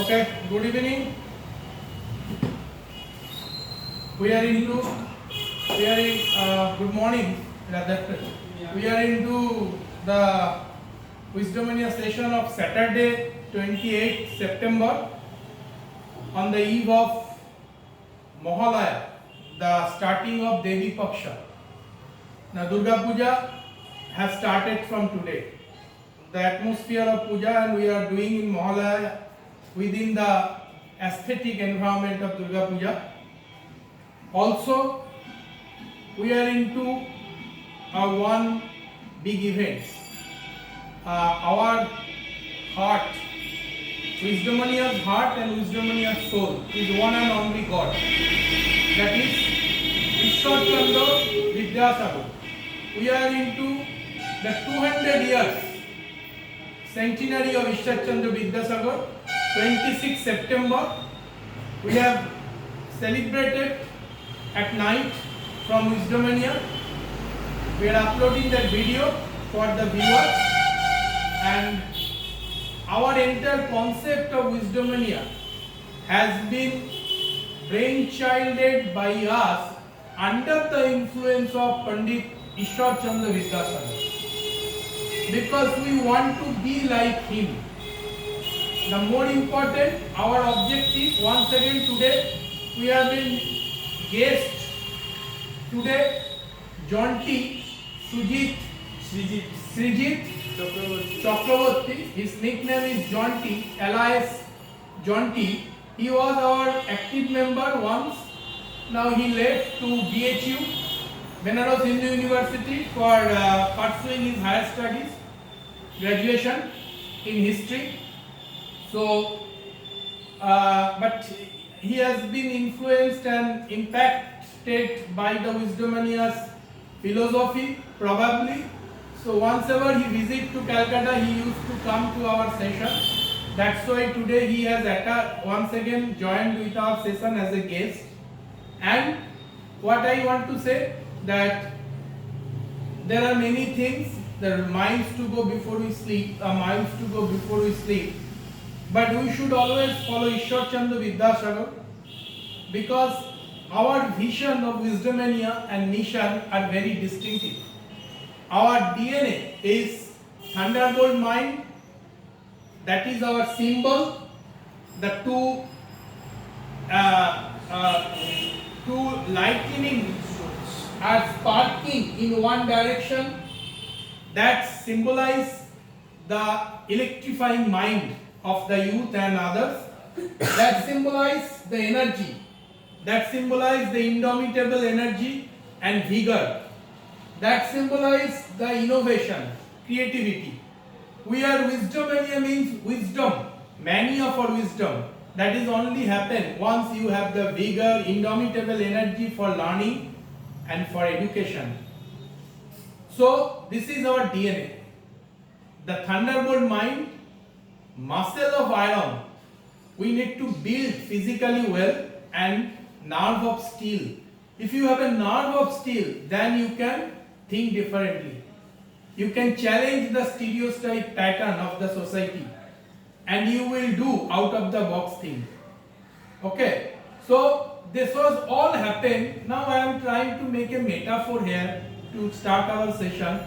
Okay, good evening. We are into good morning rather. We are into the Wisdomania session of Saturday 28th September on the eve of Mahalaya, the starting of Devi Paksha. Now Durga Puja has started from today. The atmosphere of Puja and we are doing in Mahalaya within the aesthetic environment of Durga Puja. Also, we are into one big event. Our heart, Wisdomania's heart and Wisdomania's soul is one and only God. That is Ishwar Chandra Vidyasagar. We are into the 200 years centenary of Ishwar Chandra Vidyasagar, 26 September. We have celebrated at night from Wisdomania. We are uploading that video for the viewers, and our entire concept of Wisdomania has been brainchilded by us under the influence of Pandit Ishwar Chandra Vidyasagar, because we want to be like him. The more important, our objective, once again today, we have been guest today, Jonty Srijit Chakraborty. His nickname is Jonty, alias Jonty. He was our active member once. Now he left to BHU, Benares Hindu University, for pursuing his higher studies, graduation in history. So, but he has been influenced and impacted by the Wisdomania's philosophy, probably. So, once ever he visits to Calcutta, he used to come to our session. That's why today he has once again joined with our session as a guest. And what I want to say, that there are many things, there are minds to go before we sleep, but we should always follow Ishwar Chandra Vidyasagar, because our vision of Wisdomania and mission are very distinctive. Our DNA is Thunderbolt mind, that is our symbol. The two lightning are sparking in one direction, that symbolize the electrifying mind of the youth and others, that symbolize the energy, that symbolize the indomitable energy and vigor, that symbolize the innovation, creativity. We are Wisdomania means wisdom, many of our wisdom. That is only happen once you have the vigor, indomitable energy for learning and for education. So this is our DNA. The Thunderbolt mind, muscle of iron. We need to build physically well, and nerve of steel. If you have a nerve of steel, then you can think differently. You can challenge the stereotype pattern of the society, and you will do out of the box thing. Okay, so this was all happened. Now I am trying to make a metaphor here to start our session.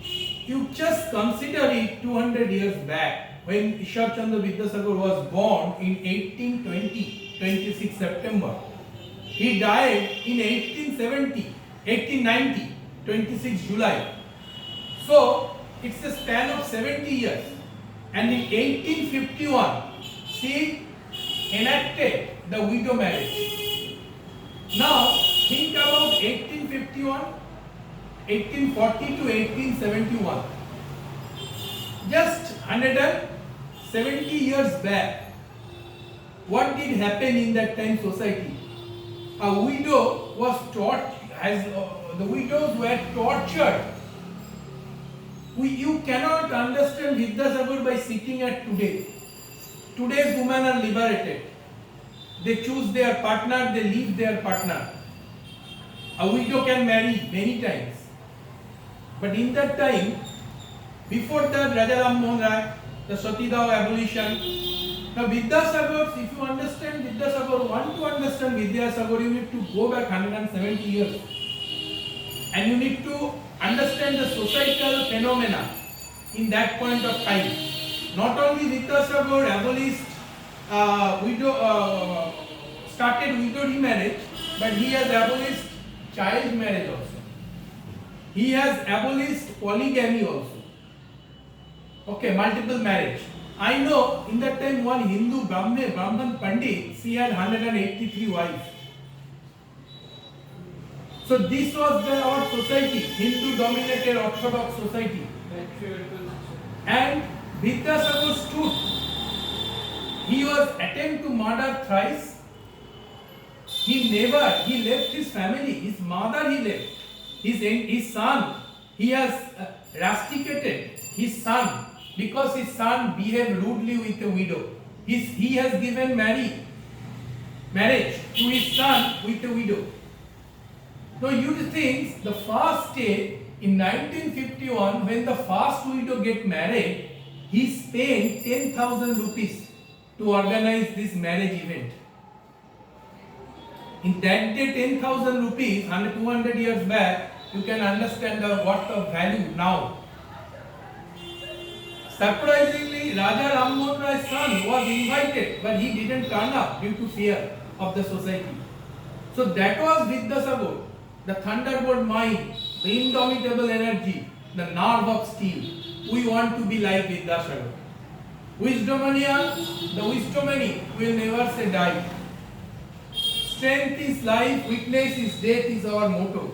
You just consider it 200 years back, when Ishwar Chandra Vidyasagar was born in 1820, 26 September. He died in 1890, 26 July. So it's a span of 70 years. And in 1851, she enacted the widow marriage. Now think about 1851, 1840 to 1871. Just 170 years back, what did happen in that time society? A widow was the widows were tortured. You cannot understand Vidyasagar by sitting at today. Today's women are liberated. They choose their partner, they leave their partner. A widow can marry many times. But in that time, before that, Raja Ram Mohan Rai, the Satidao abolition. Now Vidyasagar, if you understand Vidyasagar, want to understand Vidyasagar, you need to go back 170 years. And you need to understand the societal phenomena in that point of time. Not only Vidyasagar abolished started widow remarriage, but he has abolished child marriage also. He has abolished polygamy also. Okay, multiple marriage. I know in that time one Hindu Brahman Pandit, she had 183 wives. So this was our society, Hindu dominated Orthodox society. And Vidyasagar stood. He was attempted to murder thrice. He left his family, his mother he left, his son, he has rusticated his son because his son behaved rudely with a widow. He has given marriage to his son with a widow. Now you think the first day in 1951 when the first widow get married, he spent 10,000 rupees to organize this marriage event. In that day 10,000 rupees, 200 years back, you can understand what the value now. Surprisingly, Raja Ram Mohan Rai's son was invited, but he didn't turn up due to fear of the society. So that was Vidyasagar, the thunderbolt mind, the indomitable energy, the nerve of steel. We want to be like Vidyasagar. Wisdomanian, the wisdomany will never say die. Strength is life, weakness is death is our motto.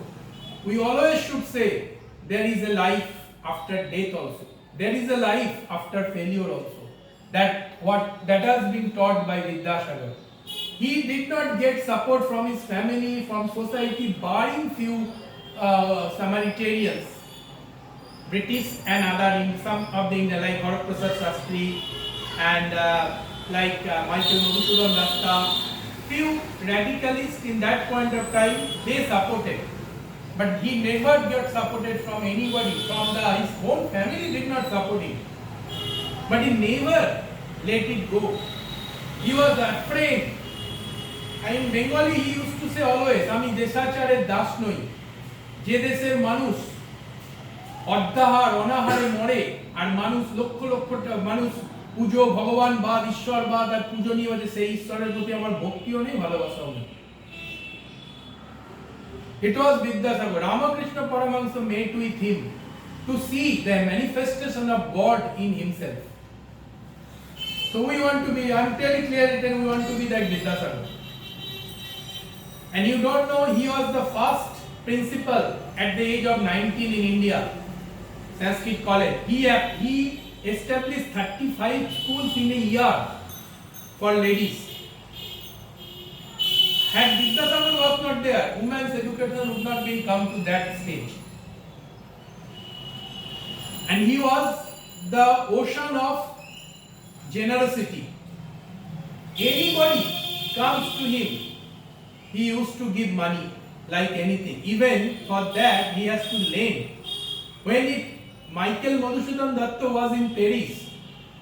We always should say there is a life after death also. There is a life after failure also. That has been taught by Vidyasagar. He did not get support from his family, from society, barring few Samaritans, British and other in some of the India like Bharat Prasad Shastri and Michael Madhusudan Datta. Few radicalists in that point of time, they supported. But he never got supported from anybody, his own family did not support him. But he never let it go. He was afraid. And in Bengali he used to say always, Ami deshacharer das noi. Je desher manush অর্ধাহার অনাহারে মরে আর মানুষ লক্ষ লক্ষ মানুষ পুজো ভগবানবাদ ঈশ্বরবাদ আর পূজনীয় যে সেই ঈশ্বরের প্রতি আমার ভক্তিও নেই ভালোবাসাও নেই It was Vidyasagar. Ramakrishna Paramahansa met with him to see the manifestation of God in himself. So we want to be, I am telling clearly that we want to be like Vidyasagar. And you don't know, he was the first principal at the age of 19 in India, Sanskrit college. He established 35 schools in a year for ladies. Had Vidyasagar was not there, women's education would not be come to that stage. And he was the ocean of generosity. Anybody comes to him, he used to give money like anything. Even for that, he has to lend. When Michael Madhusudan Datta was in Paris,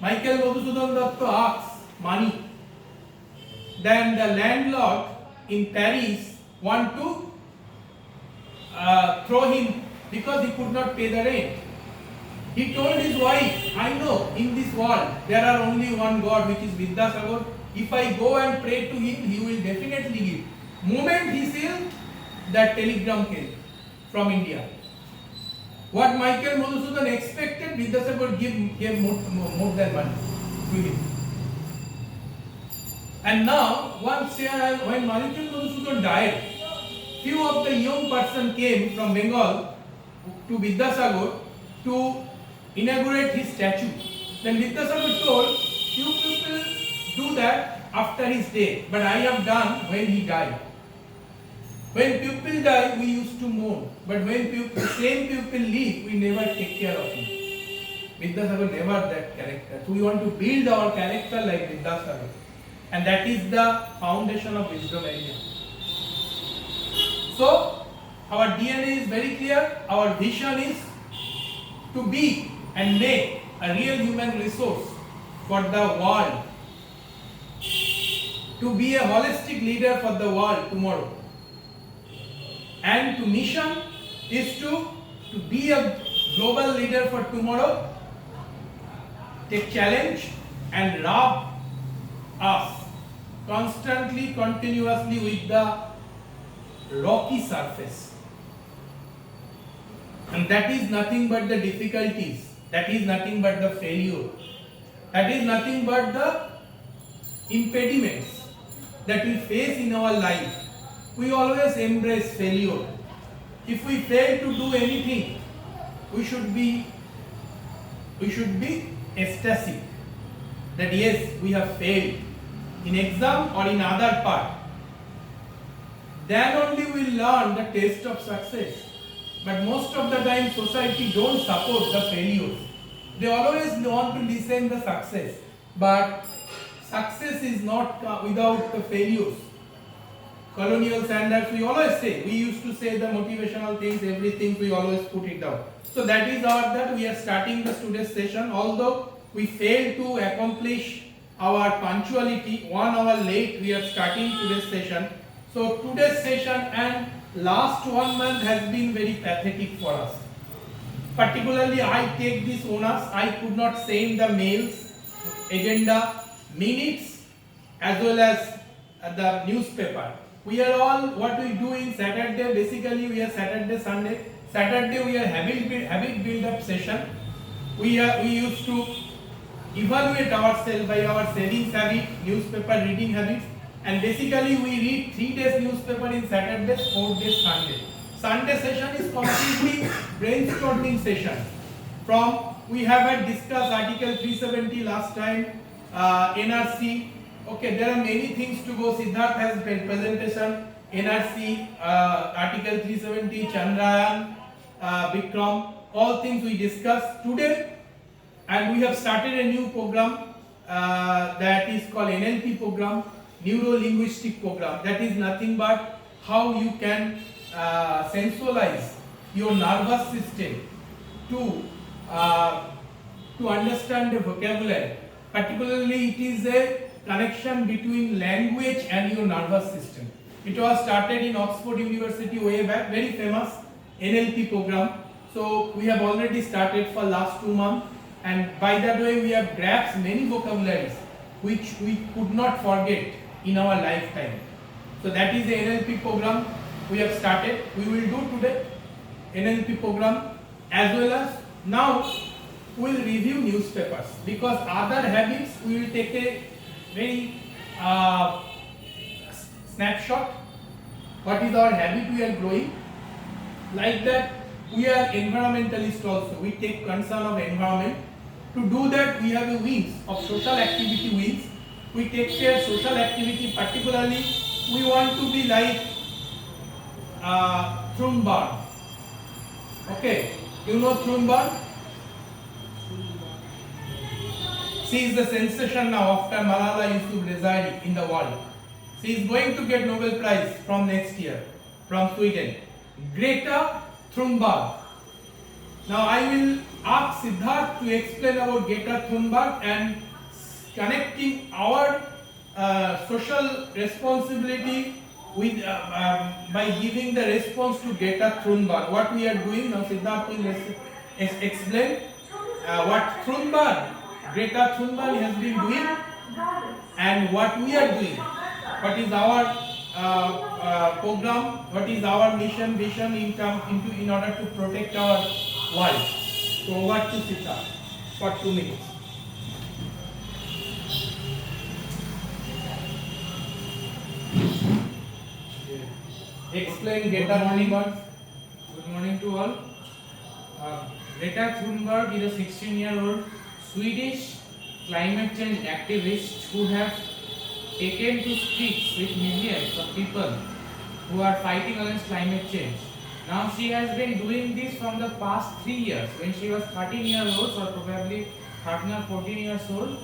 Michael Madhusudan Datta asked money. Then the landlord in Paris want to throw him because he could not pay the rent. He told his wife, I know in this world there are only one God, which is Vidyasagar. If I go and pray to him, he will definitely give. Moment he sealed, that telegram came from India. What Michael Madhusudan expected, Vidyasagar gave more than money to him. And now, when Michael Madhusudan died, few of the young person came from Bengal to Vidyasagar to inaugurate his statue. Then Vidyasagar told, you people do that after his death, but I have done when he died. When people die, we used to mourn, but when same people leave, we never take care of him. Vidyasagar never that character. So we want to build our character like Vidyasagar. And that is the foundation of Wisdomania. So, our DNA is very clear. Our vision is to be and make a real human resource for the world, to be a holistic leader for the world tomorrow. And to mission is to be a global leader for tomorrow, take challenge and rub us constantly, continuously with the rocky surface. And that is nothing but the difficulties, that is nothing but the failure, that is nothing but the impediments that we face in our life. We always embrace failure. If we fail to do anything, we should be ecstatic that yes, we have failed in exam or in other part. Then only we learn the taste of success. But most of the time society don't support the failures. They always want to listen the success. But success is not without the failures. Colonial standards, we always say, we used to say the motivational things, everything, we always put it down. So that is that we are starting the today's session. Although we failed to accomplish our punctuality, 1 hour late, we are starting today's session. So today's session and last 1 month has been very pathetic for us. Particularly, I take this onus. I could not send the mails, agenda, minutes, as well as the newspaper. We are all, what we do in Saturday, basically we are Saturday, Sunday. Saturday we are habit build-up session. We used to evaluate ourselves by our savings habit, newspaper reading habits, and basically we read 3 days newspaper in Saturday, 4 days Sunday. Sunday session is completely brainstorming session. We have discussed Article 370 last time, NRC. Okay, there are many things to go. Siddharth has presentation, NRC, Article 370, Chandrayaan, Vikram, all things we discussed today. And we have started a new program that is called NLP program, Neuro-Linguistic program. That is nothing but how you can sensualize your nervous system to understand the vocabulary. Particularly, it is a connection between language and your nervous system. It was started in Oxford University way back, very famous NLP program. So we have already started for last 2 months, and by that way we have grasped many vocabularies which we could not forget in our lifetime. So that is the NLP program we have started. We will do today NLP program, as well as now we will review newspapers, because other habits we will take a very snapshot. What is our habit we are growing? Like that, we are environmentalists also. We take concern of environment. To do that, we have a wings of social activity wings. We take care social activity. Particularly, we want to be like Thunberg. Okay, you know Thunberg? She is the sensation now after Malala Yousafzai in the world. She is going to get Nobel Prize from next year from Sweden. Greta Thunberg. Now I will ask Siddharth to explain about Greta Thunberg and connecting our social responsibility with by giving the response to Greta Thunberg. What we are doing now, Siddharth will explain what Greta Thunberg has been doing and what we are doing. What is our program? What is our mission, vision in order to protect our world? So over to Siddharth for 2 minutes. Explain Greta Thunberg. Good morning to all. Greta Thunberg is a 16-year-old Swedish climate change activist who have taken to streets with millions of people who are fighting against climate change. Now she has been doing this from the past 3 years. When she was 13 years old, or probably 13 or 14 years old,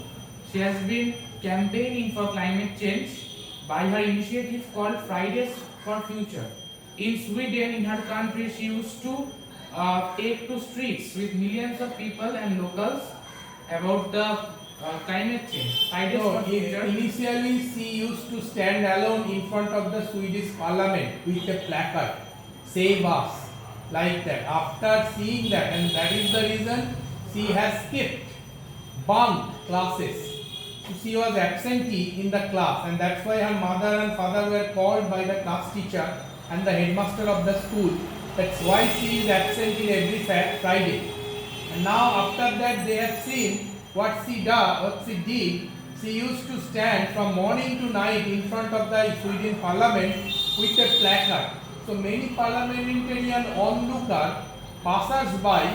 she has been campaigning for climate change by her initiative called Fridays for Future. In Sweden, in her country, she used to take to streets with millions of people and locals about the climate change. Fridays No, for Future. initially she used to stand alone in front of the Swedish parliament with a placard, save us, like that. After seeing that, and that is the reason she has skipped, bunked classes. So she was absentee in the class, and that's why her mother and father were called by the class teacher and the headmaster of the school. That's why she is absent in every Friday. And now after that they have seen what she did. She used to stand from morning to night in front of the Sweden parliament with a placard. So many parliamentarian onlooker, passers-by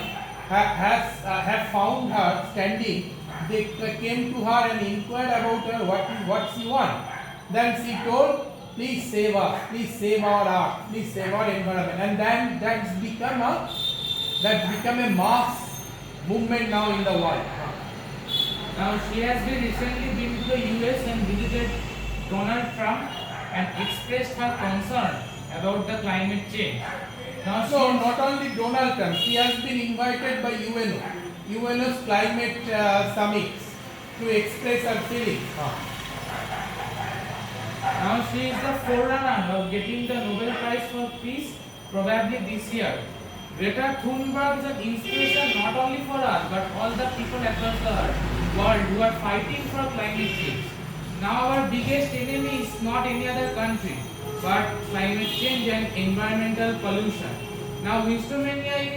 have found her standing. They came to her and inquired about her what she want. Then she told, please save us, please save our art, please save our environment. And then that's become a mass movement now in the world. Now she has recently been to the US and visited Donald Trump and expressed her concern about the climate change. Now So not only Donald Trump, she has been invited by UNO's climate summits to express her feelings. Now she is the forerunner of getting the Nobel Prize for Peace probably this year. Greta Thunberg is an inspiration not only for us but all the people across the world who are fighting for climate change. Now our biggest enemy is not any other country but climate change and environmental pollution. Now Winstomania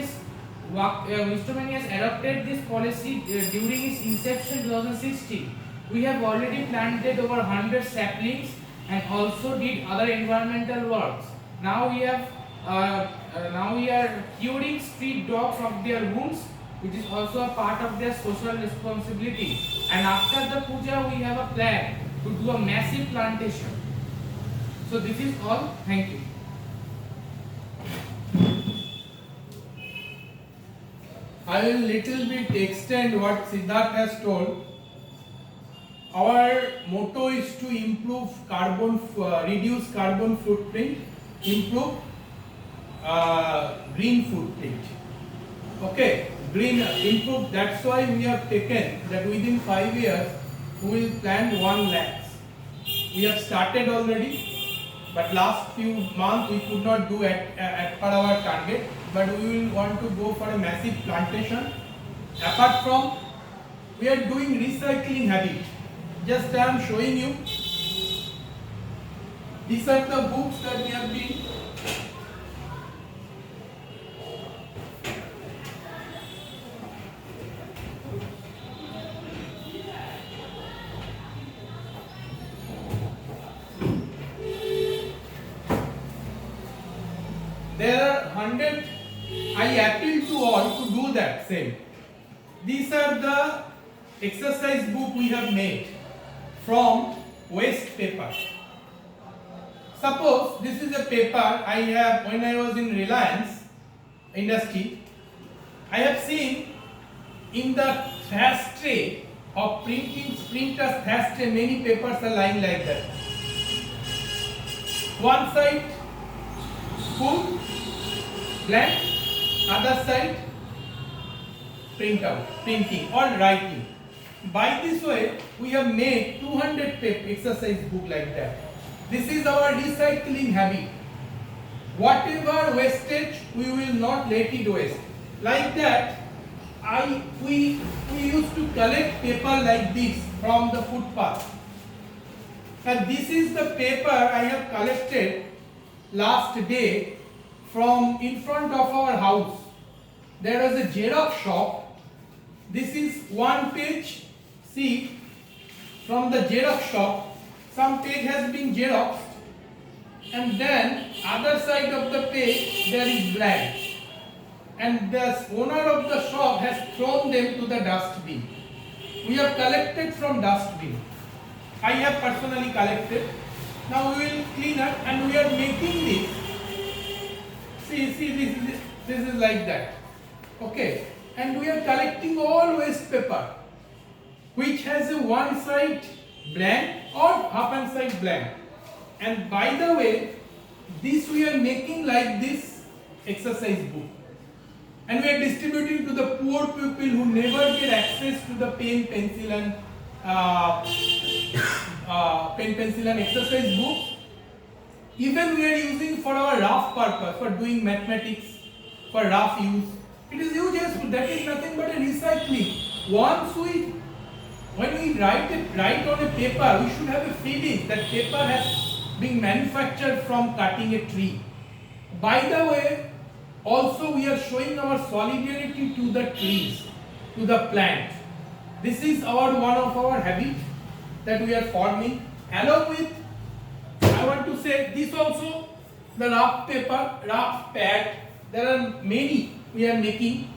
has adopted this policy during its inception 2016. We have already planted over 100 saplings and also did other environmental works. Now we are curing street dogs of their wounds, which is also a part of their social responsibility. And after the puja, we have a plan to do a massive plantation. So this is all. Thank you. I will little bit extend what Siddharth has told. Our motto is to reduce carbon footprint, improve green footprint. Okay, green improve. That's why we have taken that within 5 years we will plant 1 lakh. We have started already, but last few months we could not do at per our target. But we will want to go for a massive plantation. Apart from, we are doing recycling habit. Just I am showing you. These are the books that we have been. There are 100. I appeal to all to do that same. These are the exercise book we have made from waste paper. Suppose this is a paper I have when I was in Reliance industry. I have seen in the trash tray of printers trash tray many papers are lying like that. One side full, blank, other side printing or writing. By this way, we have made 200 exercise book like that. This is our recycling habit. Whatever wastage, we will not let it waste. Like that, we used to collect paper like this from the footpath. And this is the paper I have collected last day from in front of our house. There was a Xerox shop. This is one page. See, from the Xerox shop, some page has been Xeroxed, and then other side of the page there is blank. And the owner of the shop has thrown them to the dustbin. We have collected from dustbin. I have personally collected. Now we will clean up and we are making this. See, this is like that. Okay. And we are collecting all waste paper, which has a one side blank or half and side blank. And by the way, this we are making like this exercise book. and we are distributing to the poor people who never get access to the pen, pencil and exercise books. Even we are using for our rough purpose, for doing mathematics, for rough use. It is huge useful. That is nothing but a recycling. When we write on a paper, we should have a feeling that paper has been manufactured from cutting a tree. By the way, also we are showing our solidarity to the trees, to the plant. This is one of our habits that we are forming. Along with, I want to say this also, the rough paper, rough pad. There are many we are making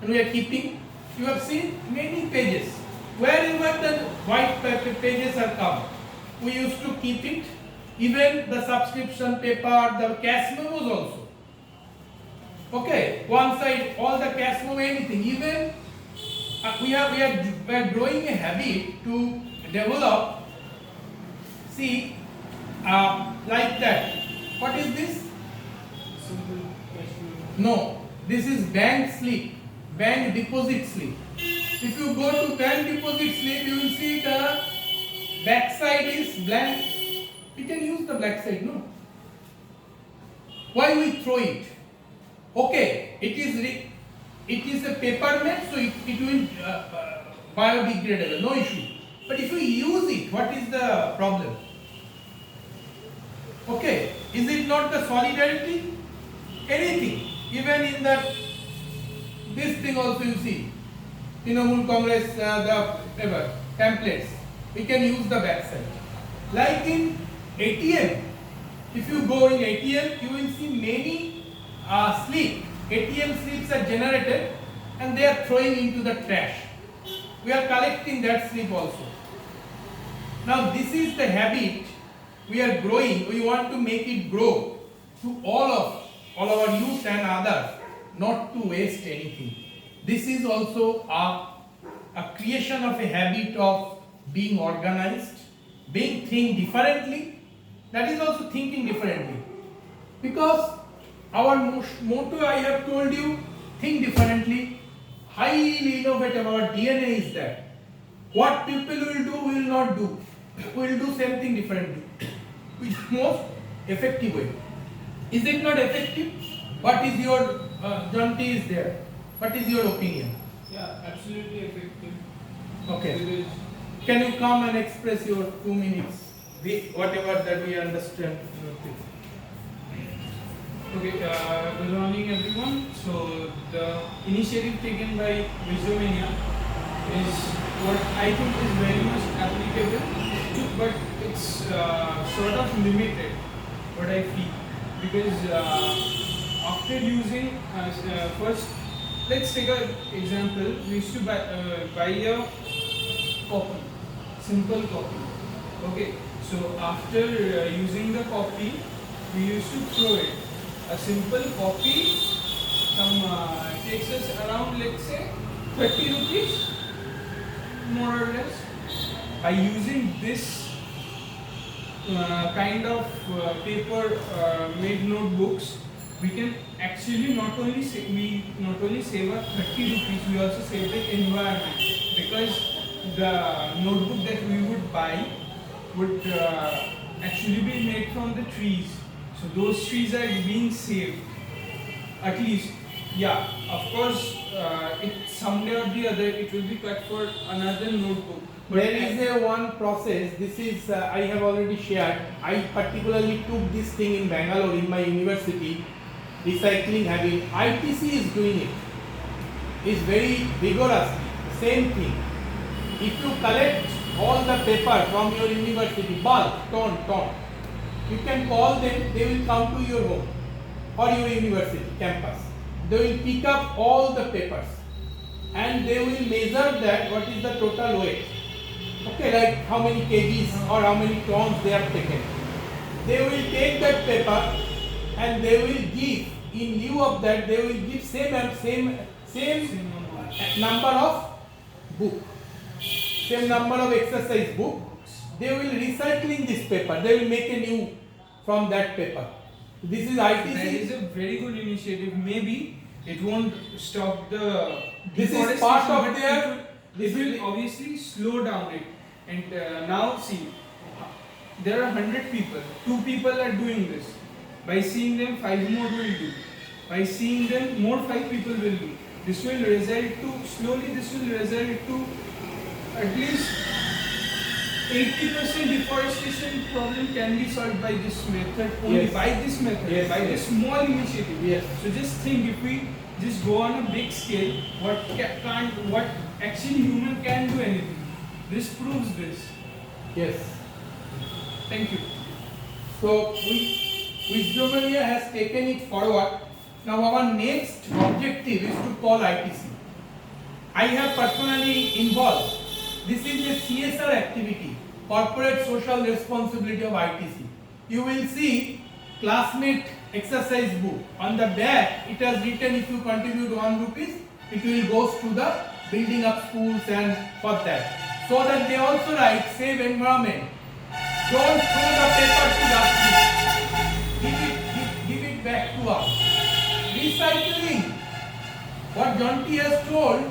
and we are keeping. You have seen many pages. Wherever the white paper pages are come, we used to keep it. Even the subscription paper, the cash memos also. Okay, one side all the cash memo, anything. Even we are growing a habit to develop. See, like that. What is this? No, this is bank slip, bank deposit slip. If you go to bank deposit slip, you will see the back side is blank. We can use the black side, no? Why we throw it? Okay, it is a paper made, so it will biodegradable, no issue. But if we use it, what is the problem? Okay, is it not the solidarity? Anything, even in this thing also you see, Trinamool Congress, the pamphlets, we can use the back side. Like in ATM, if you go in ATM, you will see many ATM slips are generated and they are throwing into the trash. We are collecting that slip also. Now this is the habit we are growing. We want to make it grow to all our youth and others, not to waste anything. This is also a creation of a habit of being organized, think differently. That is also thinking differently. Because our motto, I have told you, think differently, highly innovative. Our DNA is that. What people will do, we will not do. We will do same thing differently. Which is most effective way. Is it not effective? What is your, Janti is there. What is your opinion? Yeah, absolutely effective. Okay. Because Can you come and express your 2 minutes? Whatever that we understand. Okay, good morning everyone. So the initiative taken by Wisdomania is what I think is very much applicable, but it's sort of limited, what I feel. Because after using, first, let's take an example. We used to buy a copy, simple copy. Okay, so after using the copy, we used to throw it. A simple copy takes us around, let's say, 30 rupees, more or less. By using this kind of paper made notebooks, we can actually not only save our 30 rupees, we also save the environment, because the notebook that we would buy would actually be made from the trees. So those trees are being saved, at least. Yeah, of course, it someday or the other it will be cut for another notebook. But There is one process. This is I have already shared. I particularly took this thing in Bangalore in my university. Recycling habit. ITC is doing it. Is very vigorously. Same thing. If you collect all the paper from your university, bulk, ton, you can call them. They will come to your home or your university campus. They will pick up all the papers and they will measure that what is the total weight. Okay, like how many kgs or how many tons they have taken. They will take that paper and they will give, in lieu of that, they will give same number of book, same number of exercise book. They will recycling this paper. They will make a new from that paper. This is ITC. That is a very good initiative. Maybe it won't stop the This is deforestation, part of but their- it will- this will obviously slow down it. And now see, there are 100 people. 2 people are doing this. By seeing them, 5 more will do. By seeing them, more 5 people will do. This will result to slowly. This will result to at least 80% deforestation problem can be solved by this method. Only Yes. by this method, Yes, by yes. this small initiative. Yes. So just think, if we just go on a big scale, what actually human can do anything. This proves this. Yes. Thank you. So Wisdomania has taken it forward. Now our next objective is to call ITC. I have personally involved. This is a CSR activity, corporate social responsibility of ITC. You will see classmate exercise book. On the back it has written, if you contribute 1 rupees, it will goes to the building up schools and for that. So that they also write save environment. Don't throw the paper to dustbin. Give it back to us. Recycling. What Jonty has told,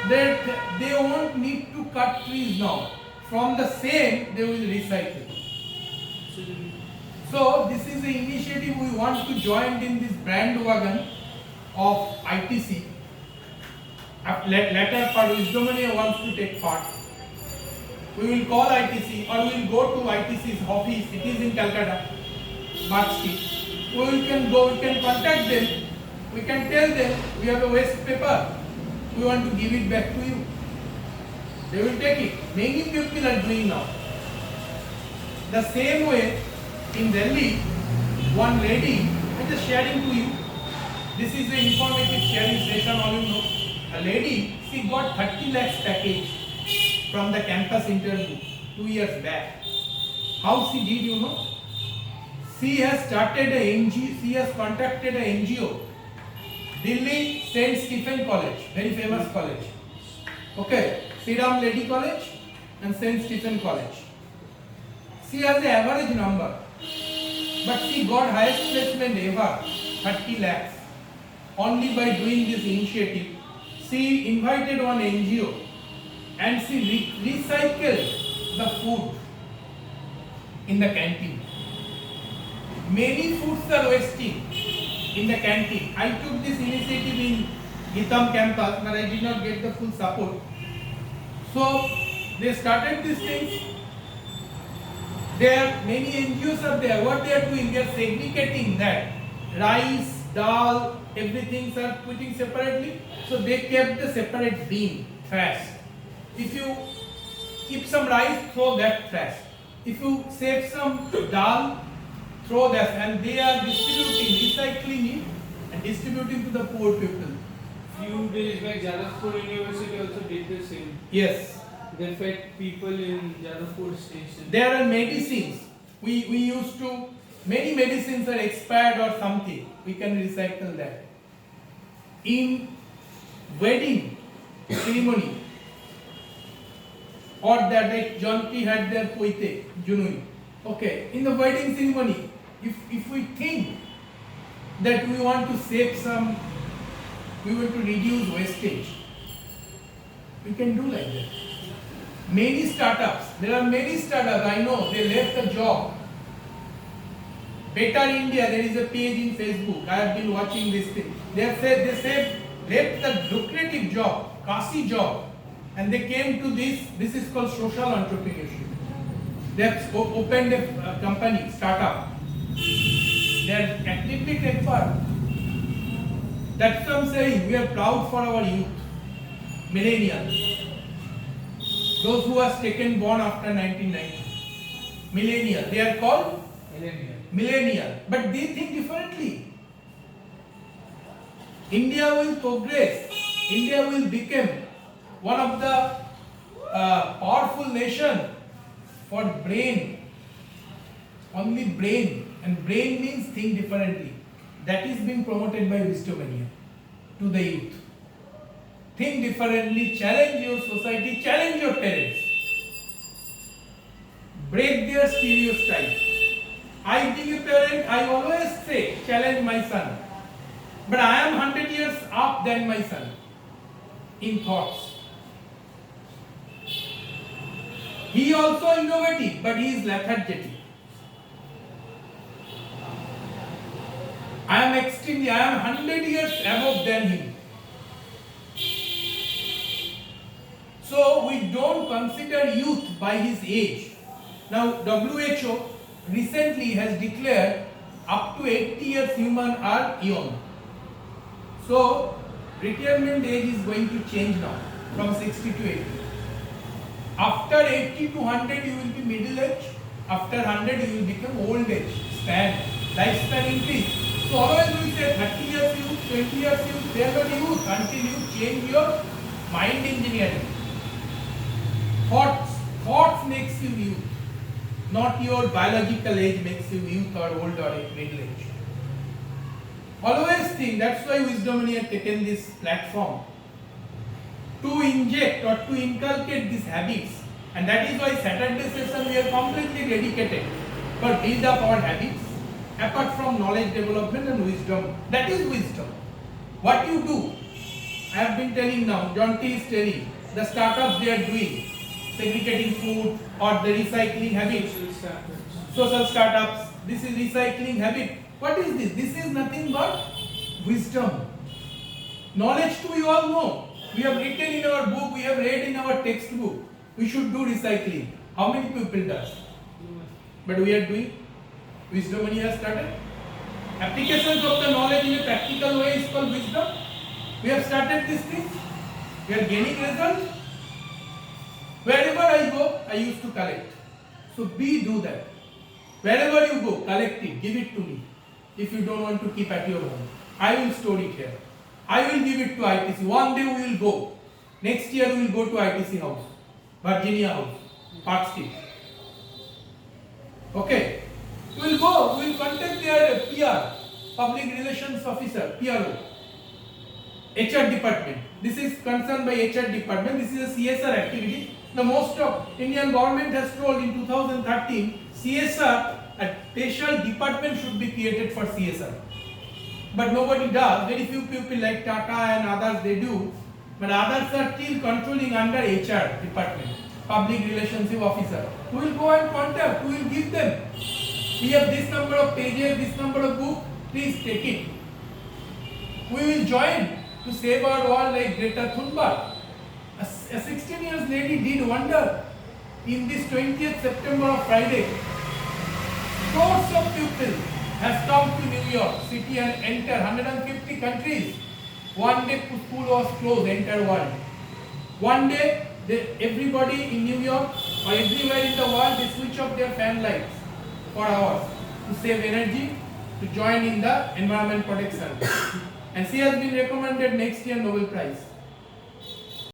that they won't need to cut trees now. From the same, they will recycle. So this is the initiative we want to join in this bandwagon of ITC. Later part, Wisdomania wants to take part. We will call ITC, or we will go to ITC's office. It is in Calcutta, Mark Street. We can go, we can contact them. We can tell them we have a waste paper. We want to give it back to you. They will take it. Many people are doing now. The same way in Delhi, one lady, I'm just sharing to you. This is the informative sharing session, all you know. A lady, she got 30 lakhs package from the campus interview 2 years back. How she did, you know? She has started a NGO, she has contacted a NGO, Delhi St. Stephen College, very famous college. Okay, Sri Ram Lady College and St. Stephen College. She has the average number, but she got highest placement ever, 30 lakhs, only by doing this initiative. She invited one NGO and she recycled the food in the canteen. Many foods are wasting in the canteen. I took this initiative in Gitam campus, but I did not get the full support. So they started these things. There are many NGOs are there. What they are doing, they are segregating that. Rice, dal, everything are putting separately. So they kept the separate bin, trash. If you keep some rice, throw that trash. If you save some dal, throw that, and they are distributing, recycling it and distributing to the poor people. Few days back, Jadavpur University also did the same. Yes. They fed people in Jadavpur station. There are medicines. We used to, many medicines are expired or something. We can recycle that. In wedding ceremony, or that like Jonty had their poite, Junui. Okay, in the wedding ceremony, if we think that we want to save some, we want to reduce wastage, we can do like that. Many startups, there are many startups, I know, they left the job. Better India, there is a page in Facebook, I have been watching this thing. They said, left the lucrative job, Kasi job, and they came to this is called social entrepreneurship. They have opened a company, startup. They are actively taking part. That's what I'm saying, we are proud for our youth, millennials. Those who are taken born after 1990. Millennial, they are called millennial, but they think differently. India will progress. India will become one of the powerful nation for brain. Only brain, and brain means think differently. That is being promoted by Wisdomania to the youth. Think differently, challenge your society, challenge your parents. Break their stereotypes. I being a parent, I always say, challenge my son. But I am 100 years up than my son in thoughts. He also innovative, but he is lethargic. I am 100 years above than him. So we don't consider youth by his age. Now WHO recently has declared up to 80 years human are young. So retirement age is going to change now from 60 to 80. After 80 to 100 you will be middle age. After 100 you will become old age. Lifespan increase. So always we say 30 years youth, 20 years youth, they are not youth until you change your mind engineering. Thoughts makes you youth. Not your biological age makes you youth or old or middle age. Always think, that's why Wisdom Money has taken this platform to inject or to inculcate these habits, and that is why Saturday session we are completely dedicated for build up our habits apart from knowledge development and wisdom. That is wisdom. What you do, I have been telling now, John T is telling, the startups they are doing, segregating food or the recycling habits, social startups, this is recycling habit. What is this? This is nothing but wisdom. Knowledge too you all know. We have written in our book, we have read in our textbook, we should do recycling. How many people does? But we are doing. Wisdom Money has started. Applications of the knowledge in a practical way is called wisdom. We have started these things. We are gaining results. Wherever I go, I used to collect. So do that. Wherever you go, collect it, give it to me. If you don't want to keep at your home, I will store it here. I will give it to ITC. One day we will go. Next year we will go to ITC house, Virginia House, Park Street. Okay. We will go. We will contact their PR, Public Relations Officer, PRO, HR department. This is concerned by HR department. This is a CSR activity. The most of Indian government has told in 2013 CSR, a special department should be created for CSR. But nobody does. Very few people like Tata and others they do. But others are still controlling under HR department, Public Relations Officer. We will go and contact. We will give them. We have this number of pages, this number of book. Please take it. We will join to save our world like Greta Thunberg. A 16 years lady did wonder in this 20th September of Friday. Crores of people has come to New York City and enter 150 countries. One day school was closed, entire world. One day everybody in New York or everywhere in the world they switch off their fan lights for hours to save energy, to join in the environment protection. And she has been recommended next year Nobel Prize.